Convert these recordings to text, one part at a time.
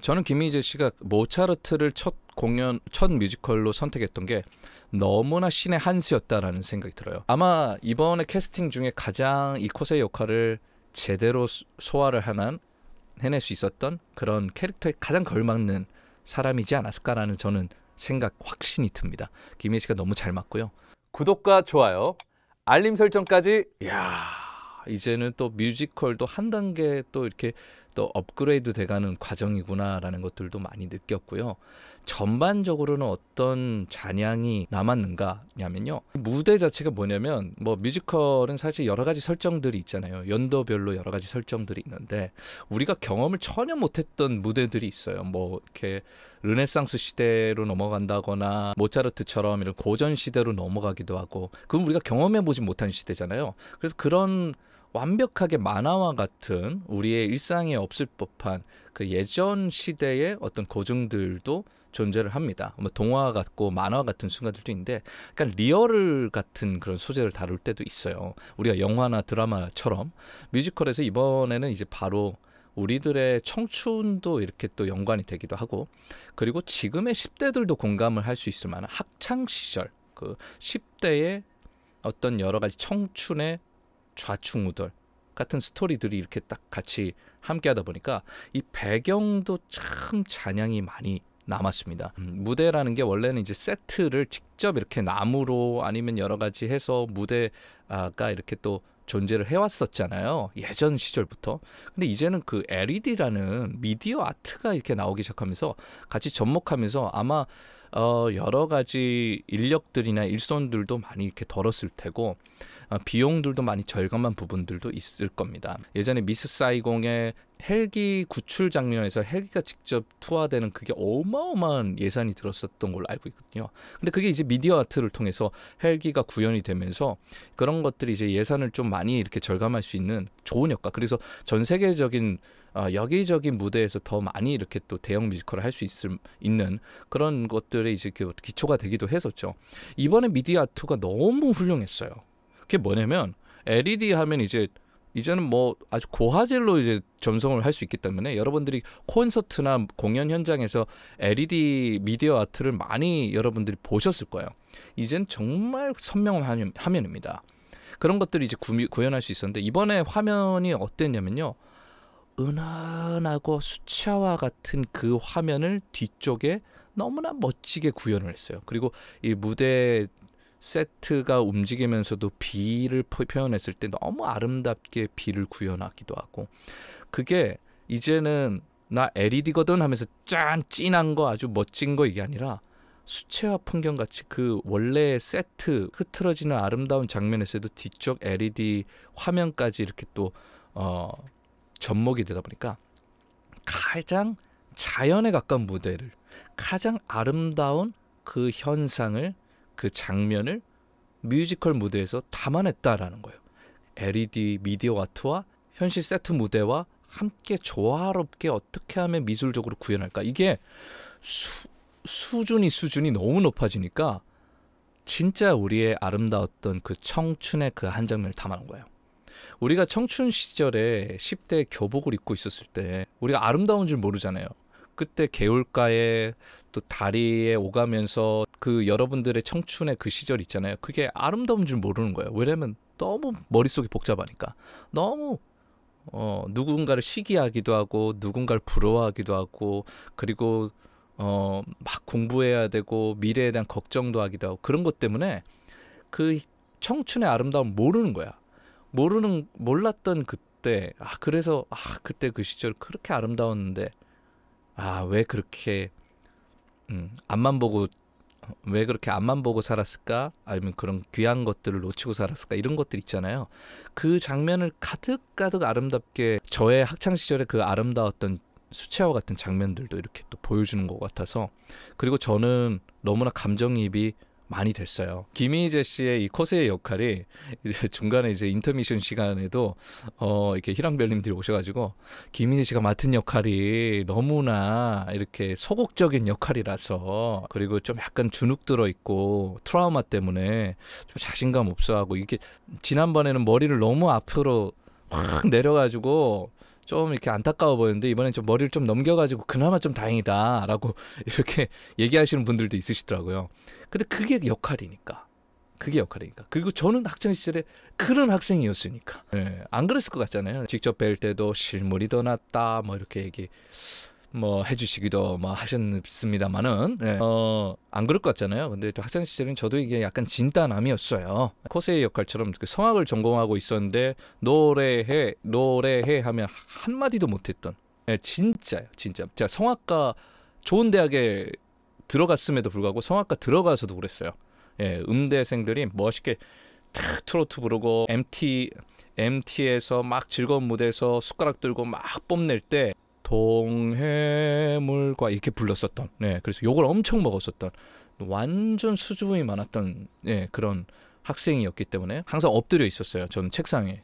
저는 김희재 씨가 모차르트를 첫 공연, 첫 뮤지컬로 선택했던 게 너무나 신의 한 수였다라는 생각이 들어요. 아마 이번에 캐스팅 중에 가장 이 코세의 역할을 제대로 소화를 해낼 수 있었던 그런 캐릭터에 가장 걸맞는 사람이지 않았을까라는 저는 생각 확신이 듭니다. 김희재 씨가 너무 잘 맞고요. 구독과 좋아요, 알림 설정까지. 이야, 이제는 또 뮤지컬도 한 단계 또 이렇게 또 업그레이드 돼가는 과정이구나라는 것들도 많이 느꼈고요. 전반적으로는 어떤 잔향이 남았는가냐면요, 무대 자체가 뭐냐면, 뭐 뮤지컬은 사실 여러 가지 설정들이 있잖아요. 연도별로 여러 가지 설정들이 있는데 우리가 경험을 전혀 못했던 무대들이 있어요. 뭐 이렇게 르네상스 시대로 넘어간다거나 모차르트처럼 이런 고전 시대로 넘어가기도 하고, 그건 우리가 경험해보지 못한 시대잖아요. 그래서 그런 완벽하게 만화와 같은 우리의 일상에 없을 법한 그 예전 시대의 어떤 고증들도 존재를 합니다. 뭐 동화 같고 만화 같은 순간들도 있는데, 약간 리얼 같은 그런 소재를 다룰 때도 있어요. 우리가 영화나 드라마처럼. 뮤지컬에서 이번에는 이제 바로 우리들의 청춘도 이렇게 또 연관이 되기도 하고, 그리고 지금의 10대들도 공감을 할 수 있을 만한 학창 시절, 그 10대의 어떤 여러 가지 청춘의 좌충우돌 같은 스토리들이 이렇게 딱 같이 함께 하다 보니까 이 배경도 참 잔향이 많이 남았습니다. 무대라는 게 원래는 이제 세트를 직접 이렇게 나무로 아니면 여러 가지 해서 무대가 이렇게 또 존재를 해왔었잖아요, 예전 시절부터. 근데 이제는 그 LED라는 미디어 아트가 이렇게 나오기 시작하면서 같이 접목하면서 아마 여러 가지 인력들이나 일손들도 많이 이렇게 덜었을 테고, 비용들도 많이 절감한 부분들도 있을 겁니다. 예전에 미스 사이공의 헬기 구출 장면에서 헬기가 직접 투하되는 그게 어마어마한 예산이 들었었던 걸로 알고 있거든요. 근데 그게 이제 미디어 아트를 통해서 헬기가 구현이 되면서 그런 것들이 이제 예산을 좀 많이 이렇게 절감할 수 있는 좋은 효과. 그래서 전 세계적인 여기저기 무대에서 더 많이 이렇게 또 대형 뮤지컬을 할 수 있는 그런 것들의 이제 기초가 되기도 했었죠. 이번에 미디어 아트가 너무 훌륭했어요. 그게 뭐냐면, LED 하면 이제는 뭐 아주 고화질로 이제 전송을 할 수 있기 때문에 여러분들이 콘서트나 공연 현장에서 LED 미디어 아트를 많이 여러분들이 보셨을 거예요. 이젠 정말 선명한 화면입니다. 그런 것들이 이제 구현할 수 있었는데, 이번에 화면이 어땠냐면요, 은은하고 수채화 같은 그 화면을 뒤쪽에 너무나 멋지게 구현을 했어요. 그리고 이 무대 세트가 움직이면서도 비를 표현했을 때 너무 아름답게 비를 구현하기도 하고, 그게 이제는 나 LED거든 하면서 짠 진한 거 아주 멋진 거 이게 아니라 수채화 풍경같이 그 원래 세트 흐트러지는 아름다운 장면에서도 뒤쪽 LED 화면까지 이렇게 또 접목이 되다 보니까 가장 자연에 가까운 무대를, 가장 아름다운 그 현상을, 그 장면을 뮤지컬 무대에서 담아냈다라는 거예요. LED 미디어 아트와 현실 세트 무대와 함께 조화롭게 어떻게 하면 미술적으로 구현할까. 이게 수준이 너무 높아지니까 진짜 우리의 아름다웠던 그 청춘의 그 한 장면을 담아놓은 거예요. 우리가 청춘 시절에 10대 교복을 입고 있었을 때 우리가 아름다운 줄 모르잖아요. 그때 개울가에 또 다리에 오가면서 그 여러분들의 청춘의 그 시절 있잖아요. 그게 아름다운 줄 모르는 거예요. 왜냐면 너무 머릿속이 복잡하니까. 너무 누군가를 시기하기도 하고 누군가를 부러워하기도 하고, 그리고 막 공부해야 되고 미래에 대한 걱정도 하기도 하고, 그런 것 때문에 그 청춘의 아름다움 모르는 거야. 몰랐던 그때, 그래서 그때 그 시절 그렇게 아름다웠는데 왜 그렇게 앞만 보고 왜 그렇게 앞만 보고 살았을까? 아니면 그런 귀한 것들을 놓치고 살았을까? 이런 것들 있잖아요. 그 장면을 가득가득 아름답게, 저의 학창 시절에 그 아름다웠던 수채화 같은 장면들도 이렇게 또 보여주는 것 같아서, 그리고 저는 너무나 감정이입이 많이 됐어요. 김희재 씨의 이 코세의 역할이 이제 중간에 이제 인터미션 시간에도 이렇게 희랑별님들이 오셔가지고, 김희재 씨가 맡은 역할이 너무나 이렇게 소극적인 역할이라서, 그리고 좀 약간 주눅 들어 있고 트라우마 때문에 좀 자신감 없어하고, 이게 지난번에는 머리를 너무 앞으로 확 내려가지고 좀 이렇게 안타까워 보였는데 이번엔 좀 머리를 좀 넘겨가지고 그나마 좀 다행이다라고 이렇게 얘기하시는 분들도 있으시더라고요. 근데 그게 역할이니까. 그리고 저는 학창 시절에 그런 학생이었으니까. 네, 안 그랬을 것 같잖아요. 직접 뵐 때도 실물이 더 낫다 뭐 이렇게 얘기 뭐 해주시기도 뭐 하셨습니다만은 안 그럴 것 같잖아요. 근데 또 학창 시절엔 저도 이게 약간 진따남이었어요. 코세이 역할처럼 그 성악을 전공하고 있었는데 노래해 하면 한마디도 못했던. 네, 진짜요, 진짜. 제가 성악과 좋은 대학에 들어갔음에도 불구하고 성악과 들어가서도 그랬어요. 예, 음대생들이 멋있게 트로트 부르고 MT에서 막 즐거운 무대에서 숟가락 들고 막 뽐낼 때 동해물과 이렇게 불렀었던, 네, 그래서 욕을 엄청 먹었었던 완전 수줍음이 많았던 그런 학생이었기 때문에 항상 엎드려 있었어요. 저는 책상에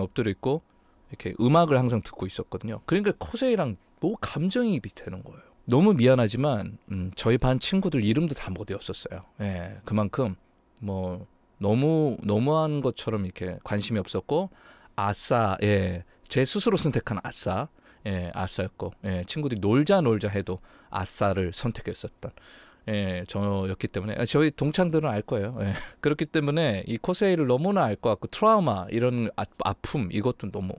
엎드려 있고 이렇게 음악을 항상 듣고 있었거든요. 그러니까 코세이랑 뭐 감정이입이 되는 거예요. 너무 미안하지만 저희 반 친구들 이름도 다 못 외웠었어요. 그만큼 뭐 너무한 것처럼 이렇게 관심이 없었고 아싸, 제 스스로 선택한 아싸, 아싸였고, 친구들이 놀자 해도 아싸를 선택했었던 저였기 때문에 저희 동창들은 알 거예요. 그렇기 때문에 이 코세이를 너무나 알 것 같고 트라우마 이런 아픔 이것도 너무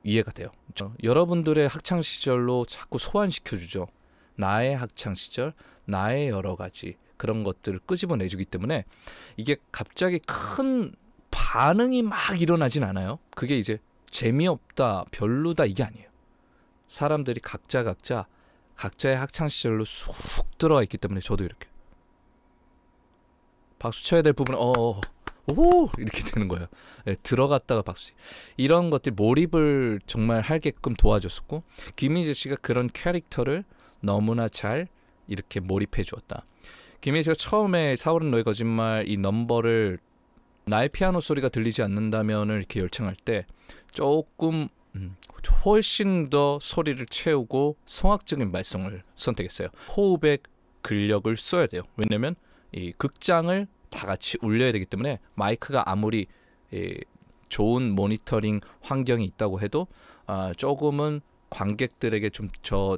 이해가 돼요. 여러분들의 학창 시절로 자꾸 소환시켜주죠. 나의 학창 시절, 나의 여러 가지 그런 것들을 끄집어내주기 때문에 이게 갑자기 큰 반응이 막 일어나진 않아요. 그게 이제 재미없다, 별로다 이게 아니에요. 사람들이 각자의 학창 시절로 쑥 들어와 있기 때문에 저도 이렇게 박수 쳐야 될 부분은 오 이렇게 되는 거예요. 들어갔다가 박수. 이런 것들 몰입을 정말 하게끔 도와줬었고 김희재 씨가 그런 캐릭터를 너무나 잘 이렇게 몰입해 주었다. 김희재 씨가 처음에 4월은 너의 거짓말 이 넘버를 나의 피아노 소리가 들리지 않는다면을 이렇게 열창할 때 조금 훨씬 더 소리를 채우고 성악적인 말썽을 선택했어요. 호흡의 근력을 써야 돼요. 왜냐면 이 극장을 다 같이 울려야 되기 때문에 마이크가 아무리 좋은 모니터링 환경이 있다고 해도 조금은 관객들에게 좀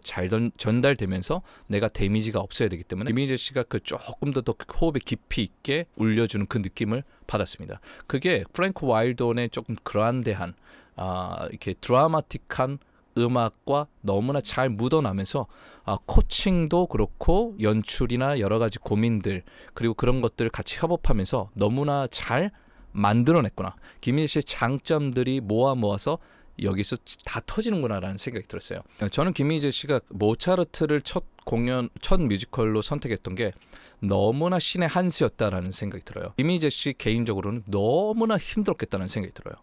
잘 전달되면서 내가 데미지가 없어야 되기 때문에 김희재 씨가 그 조금 더 호흡에 깊이 있게 울려주는 그 느낌을 받았습니다. 그게 프랭크 와일드온의 조금 그란데한 이렇게 드라마틱한 음악과 너무나 잘 묻어나면서 코칭도 그렇고 연출이나 여러 가지 고민들 그리고 그런 것들을 같이 협업하면서 너무나 잘 만들어냈구나. 김희재 씨의 장점들이 모아서 여기서 다 터지는구나라는 생각이 들었어요. 저는 김희재 씨가 모차르트를 첫 뮤지컬로 선택했던 게 너무나 신의 한 수였다라는 생각이 들어요. 김희재 씨 개인적으로는 너무나 힘들었겠다는 생각이 들어요.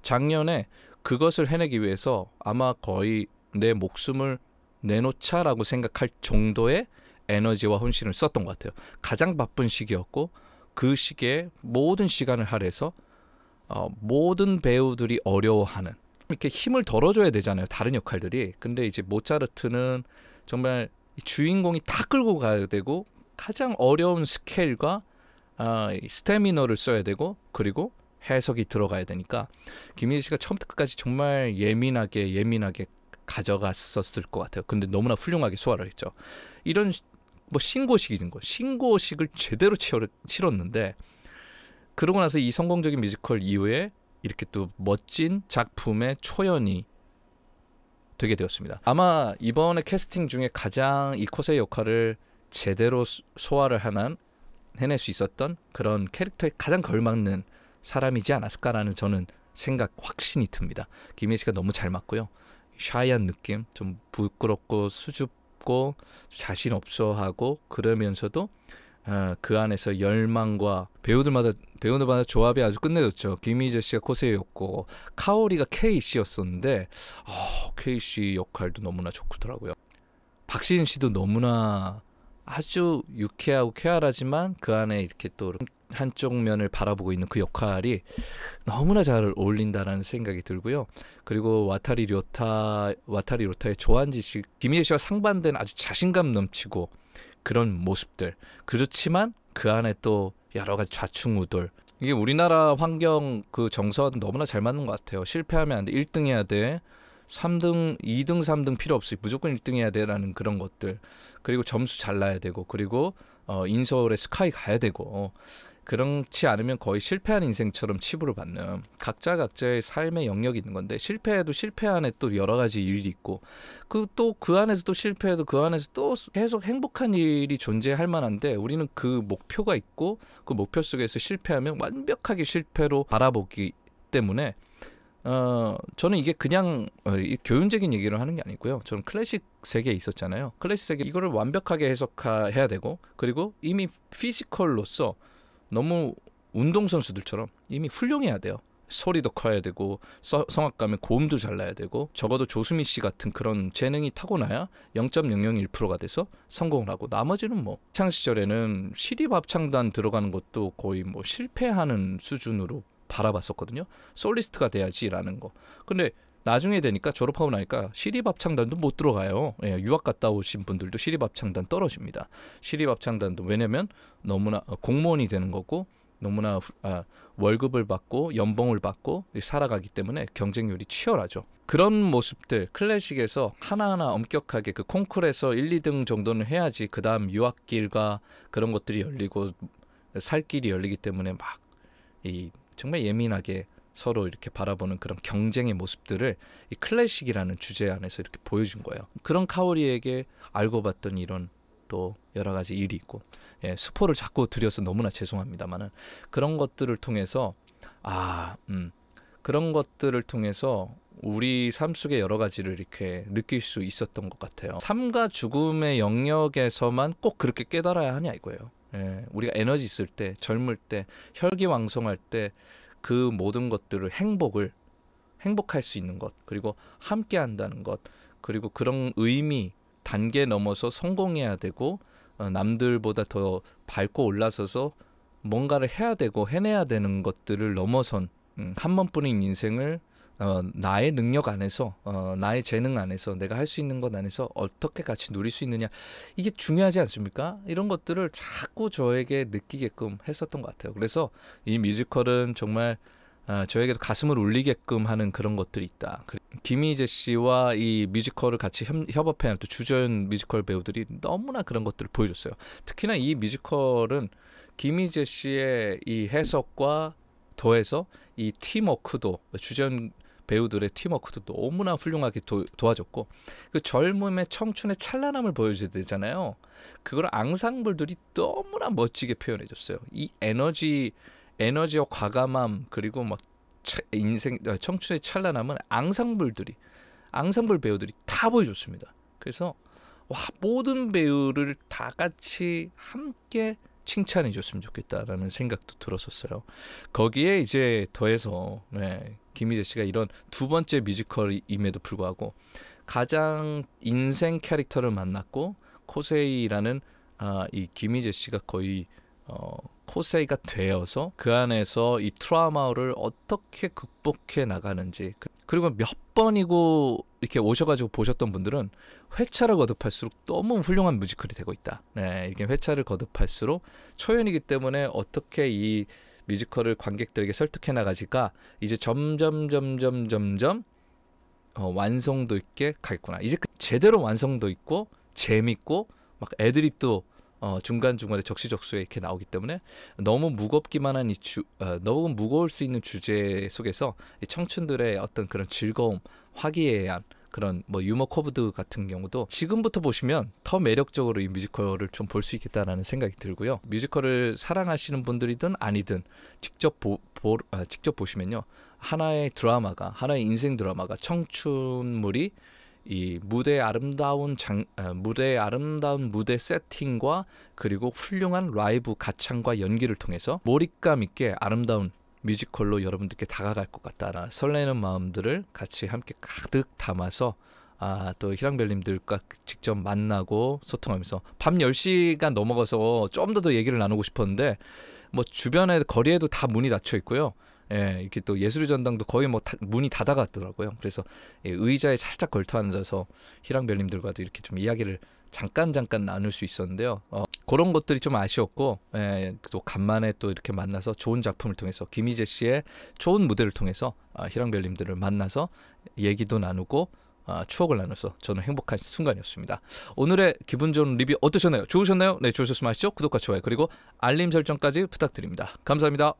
작년에 그것을 해내기 위해서 아마 거의 내 목숨을 내놓자라고 생각할 정도의 에너지와 혼신을 썼던 것 같아요. 가장 바쁜 시기였고 그 시기에 모든 시간을 할애해서 모든 배우들이 어려워하는 이렇게 힘을 덜어줘야 되잖아요. 다른 역할들이. 근데 이제 모차르트는 정말 주인공이 다 끌고 가야 되고 가장 어려운 스케일과 스태미너를 써야 되고 그리고 해석이 들어가야 되니까 김희재 씨가 처음부터 끝까지 정말 예민하게 가져갔었을 것 같아요. 근데 너무나 훌륭하게 소화를 했죠. 이런 뭐 신고식을 제대로 치렀는데 그러고 나서 이 성공적인 뮤지컬 이후에 이렇게 또 멋진 작품의 초연이 되게 되었습니다. 아마 이번에 캐스팅 중에 가장 이 코세이 역할을 제대로 소화를 해낼 수 있었던 그런 캐릭터에 가장 걸맞는 사람이지 않았을까라는 저는 확신이 듭니다. 김희재 씨가 너무 잘 맞고요. 샤이한 느낌, 좀 부끄럽고 수줍고 자신 없어하고 그러면서도 그 안에서 열망과 배우들마다 조합이 아주 끝내줬죠. 김희재 씨가 코세이였고 카오리가 케이 씨였었는데 케이 씨 역할도 너무나 좋더라고요. 박시은 씨도 너무나 아주 유쾌하고 쾌활하지만 그 안에 이렇게 또 한쪽 면을 바라보고 있는 그 역할이 너무나 잘 어울린다라는 생각이 들고요. 그리고 와타리 료타의 조한지 씨, 김희애 씨와 상반된 아주 자신감 넘치고 그런 모습들. 그렇지만 그 안에 또 여러 가지 좌충우돌. 이게 우리나라 환경 그 정서와도 너무나 잘 맞는 것 같아요. 실패하면 안 돼. 1등 해야 돼. 3등, 2등, 3등 필요 없이 무조건 1등 해야 돼라는 그런 것들. 그리고 점수 잘 나야 되고, 그리고 인서울에 스카이 가야 되고, 그렇지 않으면 거의 실패한 인생처럼 치부를 받는 각자의 삶의 영역이 있는 건데, 실패해도 실패 안에 또 여러 가지 일이 있고, 그 안에서 또 실패해도 그 안에서 또 계속 행복한 일이 존재할 만한데, 우리는 그 목표가 있고 그 목표 속에서 실패하면 완벽하게 실패로 바라보기 때문에 저는 이게 그냥 교훈적인 얘기를 하는 게 아니고요. 저는 클래식 세계에 있었잖아요. 클래식 세계 이거를 완벽하게 해석해야 되고, 그리고 이미 피지컬로서 너무 운동선수들처럼 이미 훌륭해야 돼요. 소리도 커야 되고, 성악 가면 고음도 잘 나야 되고, 적어도 조수미 씨 같은 그런 재능이 타고나야 0.001%가 돼서 성공을 하고, 나머지는 뭐 학창 시절에는 시립 합창단 들어가는 것도 거의 뭐 실패하는 수준으로 바라봤었거든요. 솔리스트가 돼야지라는 거. 근데 나중에 되니까, 졸업하고 나니까 시립합창단도 못 들어가요. 예, 유학 갔다 오신 분들도 시립합창단 떨어집니다. 시립합창단도 왜냐면 너무나 공무원이 되는 거고, 너무나 월급을 받고 연봉을 받고 살아가기 때문에 경쟁률이 치열하죠. 그런 모습들, 클래식에서 하나하나 엄격하게 그 콩쿨에서 1, 2등 정도는 해야지 그 다음 유학길과 그런 것들이 열리고 살 길이 열리기 때문에 막 정말 예민하게 서로 이렇게 바라보는 그런 경쟁의 모습들을 이 클래식이라는 주제 안에서 이렇게 보여준 거예요. 그런 카오리에게 알고 봤던 이런 또 여러 가지 일이 있고, 스포를 자꾸 드려서 너무나 죄송합니다만은, 그런 것들을 통해서 그런 것들을 통해서 우리 삶 속의 여러 가지를 이렇게 느낄 수 있었던 것 같아요. 삶과 죽음의 영역에서만 꼭 그렇게 깨달아야 하냐 이거예요. 우리가 에너지 있을 때, 젊을 때, 혈기왕성할 때 그 모든 것들을 행복할 수 있는 것, 그리고 함께 한다는 것, 그리고 그런 의미, 단계 넘어서 성공해야 되고, 남들보다 더 밟고 올라서서 뭔가를 해야 되고 해내야 되는 것들을 넘어선 한 번뿐인 인생을 나의 능력 안에서, 나의 재능 안에서, 내가 할 수 있는 것 안에서 어떻게 같이 누릴 수 있느냐, 이게 중요하지 않습니까? 이런 것들을 자꾸 저에게 느끼게끔 했었던 것 같아요. 그래서 이 뮤지컬은 정말 저에게도 가슴을 울리게끔 하는 그런 것들이 있다. 김희재 씨와 이 뮤지컬을 같이 협업해야 또 주전 뮤지컬 배우들이 너무나 그런 것들을 보여줬어요. 특히나 이 뮤지컬은 김희재 씨의 이 해석과 더해서 이 팀워크도, 주전 배우들의 팀워크도 너무나 훌륭하게 도와줬고, 그 젊음의 청춘의 찬란함을 보여줘야 되잖아요. 그걸 앙상블들이 너무나 멋지게 표현해줬어요. 이 에너지와 과감함, 그리고 막 청춘의 찬란함은 앙상블 배우들이 다 보여줬습니다. 그래서 모든 배우를 다 같이 함께 칭찬해 줬으면 좋겠다라는 생각도 들었었어요. 거기에 이제 더해서 김희재 씨가 이런 두 번째 뮤지컬임에도 불구하고 가장 인생 캐릭터를 만났고, 코세이라는 이 김희재 씨가 거의 코세이가 되어서 그 안에서 이 트라우마를 어떻게 극복해 나가는지, 그리고 몇 번이고 이렇게 오셔가지고 보셨던 분들은 회차를 거듭할수록 너무 훌륭한 뮤지컬이 되고 있다. 이게 회차를 거듭할수록 초연이기 때문에 어떻게 이 뮤지컬을 관객들에게 설득해 나가지가 이제 점점 완성도 있게 가겠구나. 이제 제대로 완성도 있고 재밌고 막 애드립도 중간중간에 적시적소에 이렇게 나오기 때문에 너무 무겁기만 한 너무 무거울 수 있는 주제 속에서 이 청춘들의 어떤 그런 즐거움, 화기애애한 그런 뭐 유머 코드 같은 경우도 지금부터 보시면 더 매력적으로 이 뮤지컬을 좀 볼 수 있겠다라는 생각이 들고요. 뮤지컬을 사랑하시는 분들이든 아니든 직접 보시면요, 하나의 인생 드라마가, 청춘물이 이 무대의 아름다운 무대 세팅과 그리고 훌륭한 라이브 가창과 연기를 통해서 몰입감 있게 아름다운 뮤지컬로 여러분들께 다가갈 것 같다라 설레는 마음들을 같이 함께 가득 담아서 또 희랑별님들과 직접 만나고 소통하면서 밤 10시가 넘어가서 좀 더 얘기를 나누고 싶었는데, 뭐 주변에 거리에도 다 문이 닫혀 있고요. 이렇게 또 예술의 전당도 거의 뭐 문이 닫아갔더라고요. 그래서 의자에 살짝 걸터 앉아서 희랑별님들과도 이렇게 좀 이야기를 잠깐 나눌 수 있었는데요. 그런 것들이 좀 아쉬웠고, 또 간만에 또 이렇게 만나서 좋은 작품을 통해서 김희재 씨의 좋은 무대를 통해서 희랑별님들을 만나서 얘기도 나누고 추억을 나눠서 저는 행복한 순간이었습니다. 오늘의 기분 좋은 리뷰 어떠셨나요? 좋으셨나요? 네, 좋으셨으면 하시죠. 구독과 좋아요 그리고 알림 설정까지 부탁드립니다. 감사합니다.